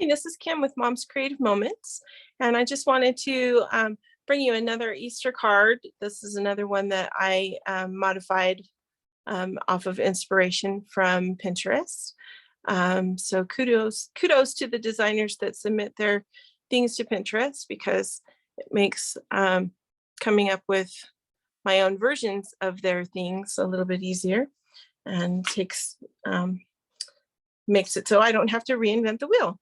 Hi, this is Kim with Mom's Creative Moments, and I just wanted to bring you another Easter card. This is another one that I modified off of inspiration from Pinterest. So kudos to the designers that submit their things to Pinterest, because it makes coming up with my own versions of their things a little bit easier, and makes it so I don't have to reinvent the wheel.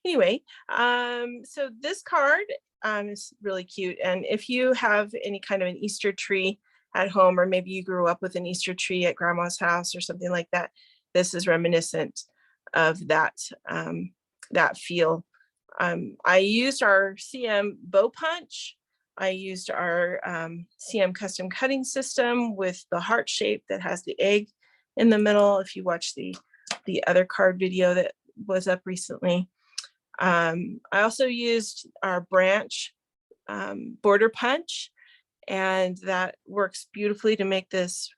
Anyway, so this card is really cute. And if you have any kind of an Easter tree at home, or maybe you grew up with an Easter tree at grandma's house or something like that, this is reminiscent of that, that feel. I used our CM bow punch. I used our CM custom cutting system with the heart shape that has the egg in the middle. If you watch the other card video that was up recently. I also used our branch border punch, and that works beautifully to make this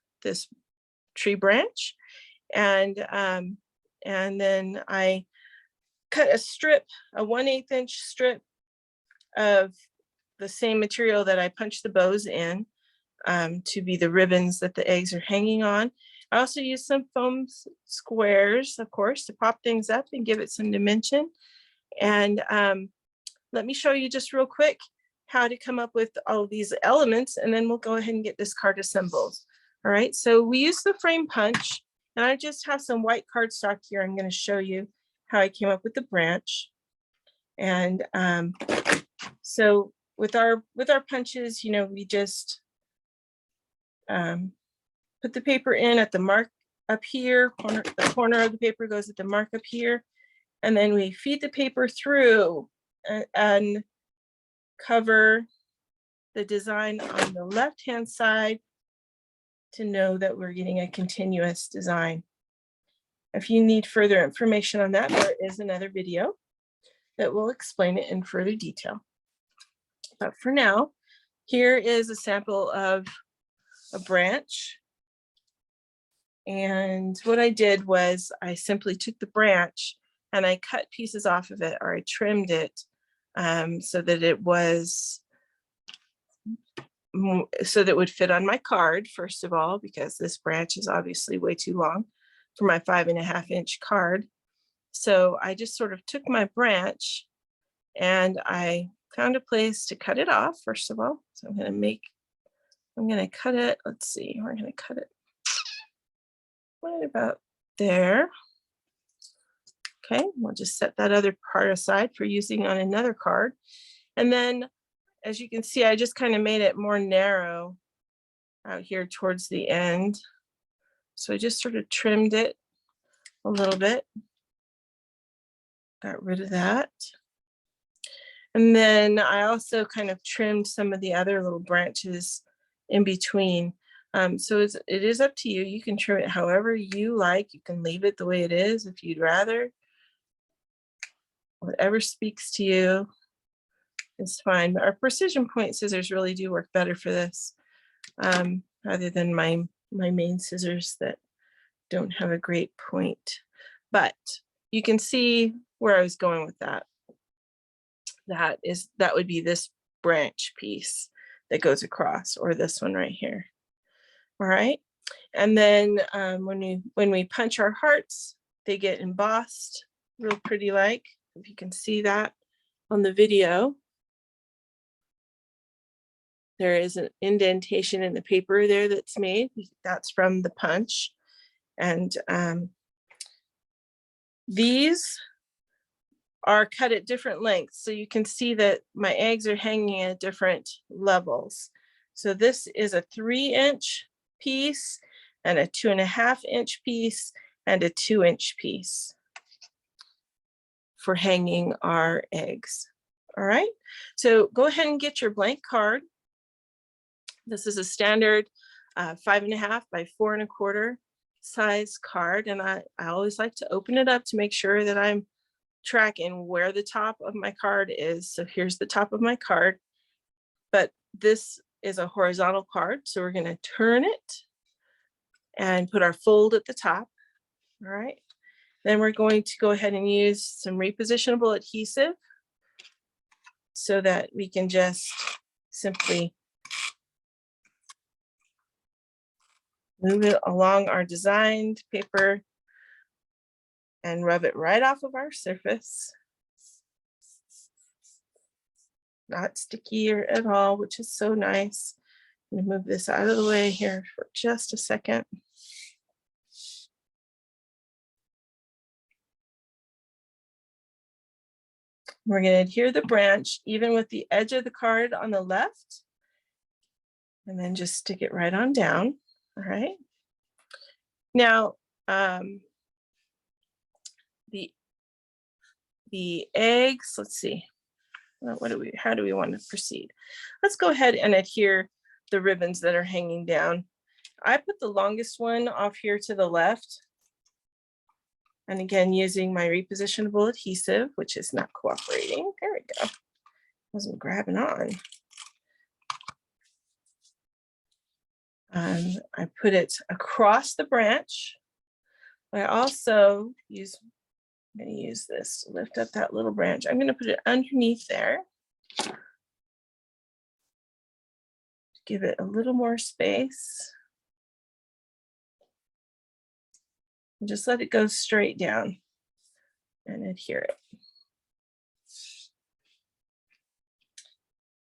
tree branch. And then I cut a strip, a 1/8 inch strip of the same material that I punched the bows in, to be the ribbons that the eggs are hanging on. I also used some foam squares, of course, to pop things up and give it some dimension. And let me show you just real quick how to come up with all of these elements, and then we'll go ahead and get this card assembled. All right, so we use the frame punch, and I just have some white cardstock here. I'm going to show you how I came up with the branch. And so with our punches, you know, we just put the paper in at the mark up here, the corner of the paper goes at the mark up here, and then we feed the paper through and cover the design on the left-hand side to know that we're getting a continuous design. If you need further information on that, there is another video that will explain it in further detail. But for now, here is a sample of a branch. And what I did was I simply took the branch and I cut pieces off of it, or I trimmed it so that it was, so that it would fit on my card, first of all, because this branch is obviously way too long for my 5.5 inch card. So I just sort of took my branch and I found a place to cut it off, first of all. So I'm gonna cut it, let's see, we're gonna cut it right about there. Okay, we'll just set that other part aside for using on another card. And then, as you can see, I just kind of made it more narrow out here towards the end. So I just sort of trimmed it a little bit, got rid of that. And then I also kind of trimmed some of the other little branches in between. So it is up to you. You can trim it however you like. You can leave it the way it is if you'd rather. Whatever speaks to you is fine. But our precision point scissors really do work better for this, rather than my main scissors that don't have a great point. But you can see where I was going with that. That would be this branch piece that goes across, or this one right here. All right, and then when we punch our hearts, they get embossed real pretty, like, if you can see that on the video. There is an indentation in the paper there that's made. That's from the punch. And these are cut at different lengths. So you can see that my eggs are hanging at different levels. So this is a 3-inch piece and a 2.5-inch piece and a 2-inch piece for hanging our eggs. All right, so go ahead and get your blank card. This is a standard 5.5 by 4.25 size card, and I always like to open it up to make sure that I'm tracking where the top of my card is. So here's the top of my card, but this is a horizontal card, so we're going to turn it and put our fold at the top. All right, Then we're going to go ahead and use some repositionable adhesive so that we can just simply move it along our designed paper and rub it right off of our surface. Not sticky or at all, which is so nice. I'm gonna move this out of the way here for just a second. We're going to adhere the branch even with the edge of the card on the left, and then just stick it right on down. All right. Now, the eggs, let's see. How do we want to proceed? Let's go ahead and adhere the ribbons that are hanging down. I put the longest one off here to the left. And again, using my repositionable adhesive, which is not cooperating. There we go. Wasn't grabbing on. I put it across the branch. I also I'm going to use this to lift up that little branch. I'm going to put it underneath there. Give it a little more space. And just let it go straight down and adhere it.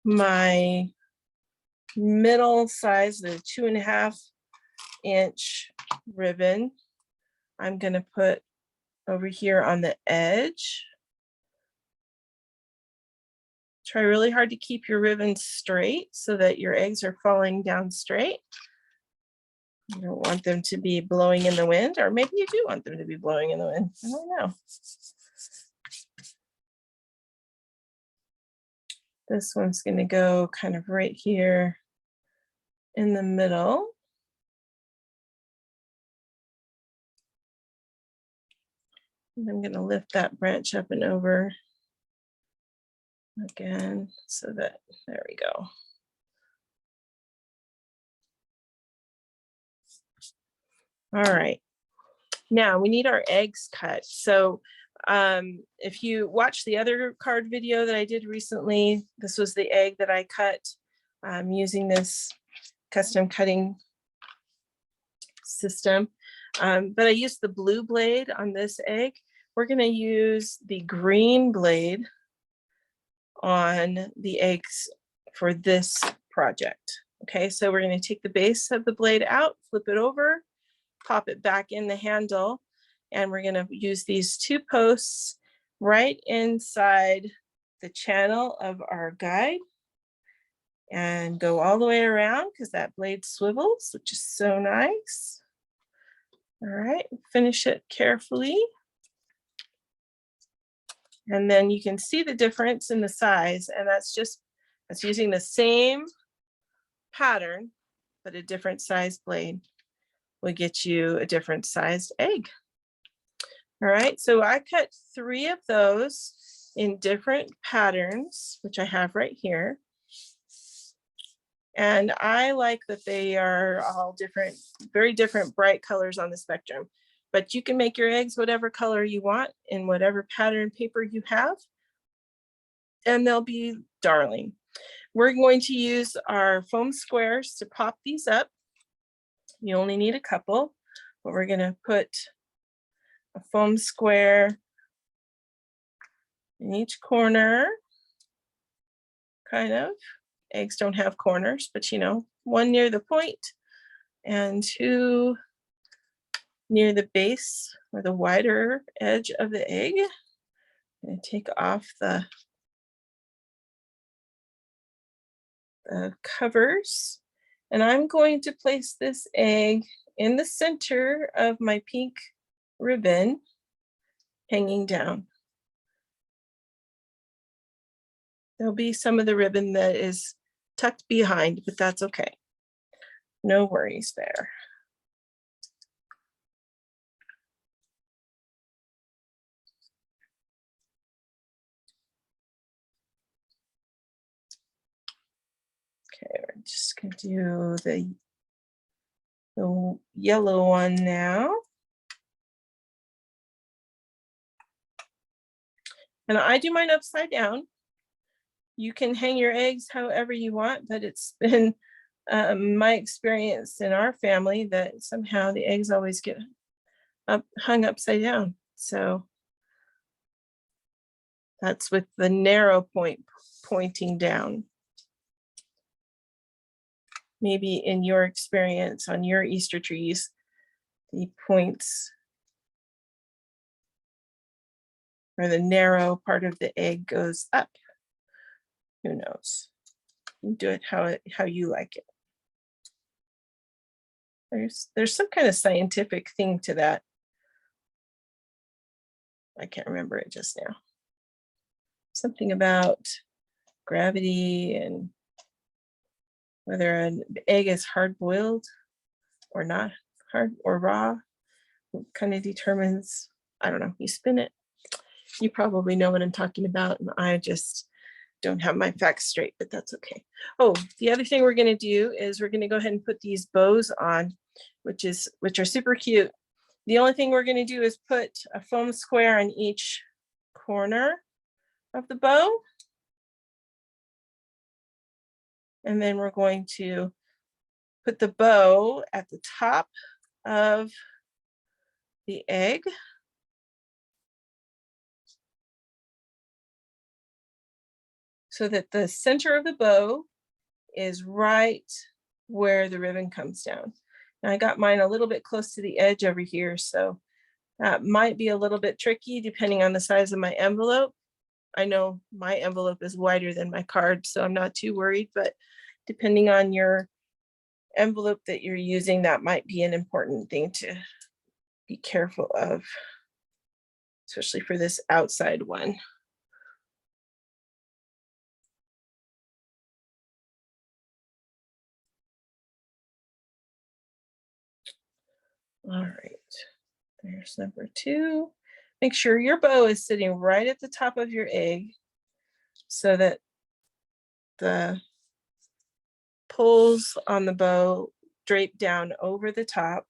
My middle size, the 2.5 inch ribbon, I'm going to put over here on the edge. Try really hard to keep your ribbon straight so that your eggs are falling down straight. You don't want them to be blowing in the wind, or maybe you do want them to be blowing in the wind. I don't know. This one's going to go kind of right here in the middle. And I'm going to lift that branch up and over again so that, there we go. All right, now we need our eggs cut. So if you watch the other card video that I did recently, this was the egg that I cut using this custom cutting system. But I used the blue blade on this egg. We're going to use the green blade on the eggs for this project. Okay, so we're going to take the base of the blade out, flip it over, pop it back in the handle, and we're going to use these 2 posts right inside the channel of our guide and go all the way around because that blade swivels, which is so nice. All right, finish it carefully. And then you can see the difference in the size, and that's using the same pattern, but a different size blade will get you a different sized egg. All right, so I cut 3 of those in different patterns, which I have right here. And I like that they are all different, very different bright colors on the spectrum. But you can make your eggs whatever color you want in whatever pattern paper you have, and they'll be darling. We're going to use our foam squares to pop these up. You only need a couple, but we're going to put a foam square in each corner, kind of. Eggs don't have corners, but you know, 1 near the point and 2 near the base or the wider edge of the egg. I'm going to take off the covers, and I'm going to place this egg in the center of my pink ribbon hanging down. There'll be some of the ribbon that is tucked behind, but that's okay. No worries there. Okay, we're just gonna do the yellow one now. And I do mine upside down. You can hang your eggs however you want, but it's been my experience in our family that somehow the eggs always get hung upside down. So that's with the narrow point pointing down. Maybe in your experience on your Easter trees, the points or the narrow part of the egg goes up. Who knows? You do it how you like it. There's some kind of scientific thing to that. I can't remember it just now. Something about gravity and whether an egg is hard boiled or not hard or raw kind of determines, I don't know, you spin it. You probably know what I'm talking about, and I just don't have my facts straight, but that's okay. Oh, the other thing we're going to do is we're going to go ahead and put these bows on, which are super cute. The only thing we're going to do is put a foam square on each corner of the bow. And then we're going to put the bow at the top of the egg. So that the center of the bow is right where the ribbon comes down. Now I got mine a little bit close to the edge over here, so that might be a little bit tricky depending on the size of my envelope. I know my envelope is wider than my card, so I'm not too worried, but depending on your envelope that you're using, that might be an important thing to be careful of, especially for this outside one. All right, there's number 2. Make sure your bow is sitting right at the top of your egg so that the pulls on the bow drape down over the top.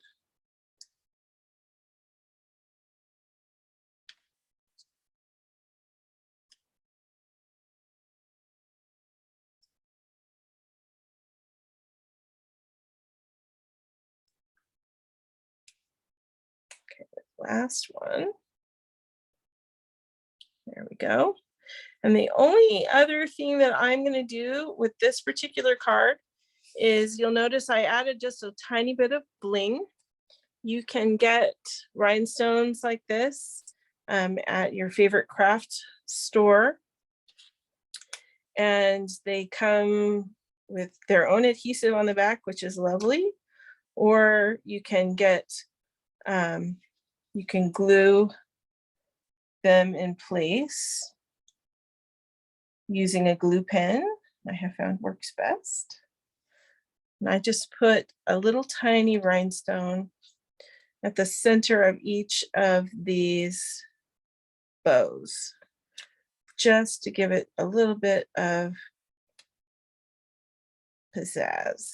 Okay, last one. There we go. And the only other thing that I'm going to do with this particular card is you'll notice I added just a tiny bit of bling. You can get rhinestones like this at your favorite craft store. And they come with their own adhesive on the back, which is lovely. Or you can get, you can glue them in place using a glue pen. I have found works best. And I just put a little tiny rhinestone at the center of each of these bows, just to give it a little bit of pizzazz.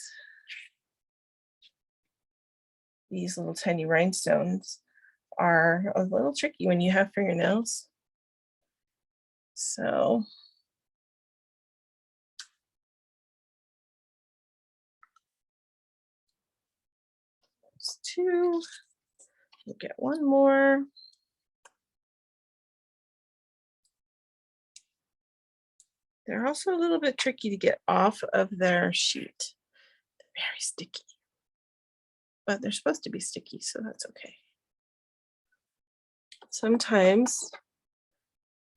These little tiny rhinestones are a little tricky when you have fingernails. So there's 2. We'll get one more. They're also a little bit tricky to get off of their sheet. They're very sticky, but they're supposed to be sticky, so that's okay. Sometimes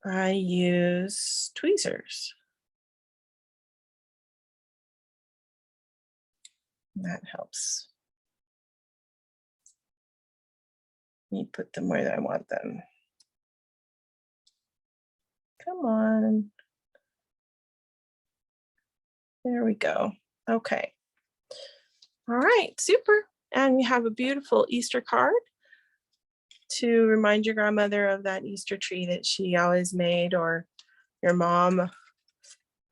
I use tweezers. That helps me put them where I want them. Come on. There we go. Okay. All right, super. And we have a beautiful Easter card to remind your grandmother of that Easter tree that she always made, or your mom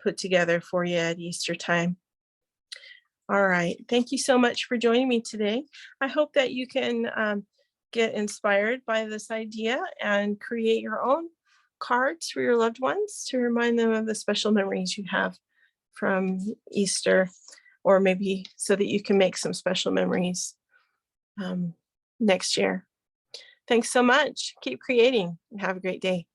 put together for you at Easter time. All right, thank you so much for joining me today. I hope that you can get inspired by this idea and create your own cards for your loved ones to remind them of the special memories you have from Easter, or maybe so that you can make some special memories next year. Thanks so much. Keep creating and have a great day.